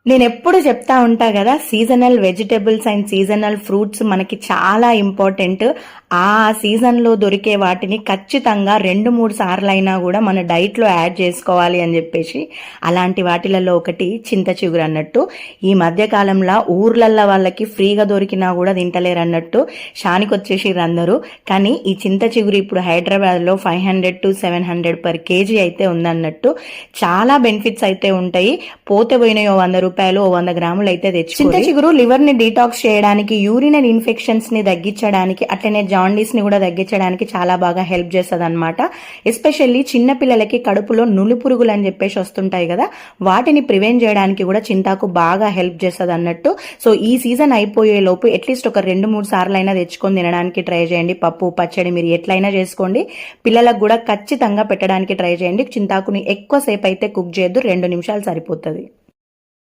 నేనెప్పుడు చెప్తా ఉంటా కదా, seasonal vegetables and seasonal fruits మనకి చాలా ఇంపార్టెంట్. ఆ సీజన్లో దొరికే వాటిని ఖచ్చితంగా 2-3 సార్లైనా కూడా మన డైట్లో యాడ్ చేసుకోవాలి అని చెప్పేసి, అలాంటి వాటిలలో ఒకటి చింత చిగురు అన్నట్టు. ఈ మధ్యకాలంలో ఊర్లల్లో వాళ్ళకి ఫ్రీగా దొరికినా కూడా తింటలేరు అన్నట్టు షానికొచ్చేసిర్రు అందరూ. కానీ ఈ చింత చిగురు ఇప్పుడు హైదరాబాద్లో 500 to 700 per kg అయితే ఉందన్నట్టు. చాలా బెనిఫిట్స్ అయితే ఉంటాయి. పోతే పోయినాయో 100 రూపాయలు 100 గ్రాములు అయితే తెచ్చు. చింత చిగురు లివర్ ని డీటాక్స్ చేయడానికి, యూరినరీ ఇన్ఫెక్షన్స్ ని తగ్గించడానికి, అట్లనే జాండీస్ ని కూడా తగ్గించడానికి చాలా బాగా హెల్ప్ చేస్తుంది అనమాట. ఎస్పెషల్లీ చిన్న పిల్లలకి కడుపులో నులిపురుగులు అని చెప్పేసి వస్తుంటాయి కదా, వాటిని ప్రివెంట్ చేయడానికి కూడా చింతాకు బాగా హెల్ప్ చేస్తుంది అన్నట్టు. సో ఈ సీజన్ అయిపోయే లోపు అట్లీస్ట్ ఒక 2-3 సార్లు అయినా తెచ్చుకొని తినడానికి ట్రై చేయండి. పప్పు పచ్చడి మీరు ఎట్లయినా చేసుకోండి. పిల్లలకు కూడా ఖచ్చితంగా పెట్టడానికి ట్రై చేయండి. చింతాకుని ఎక్కువసేపు అయితే కుక్ చేయొద్దు, 2 నిమిషాలు సరిపోతుంది.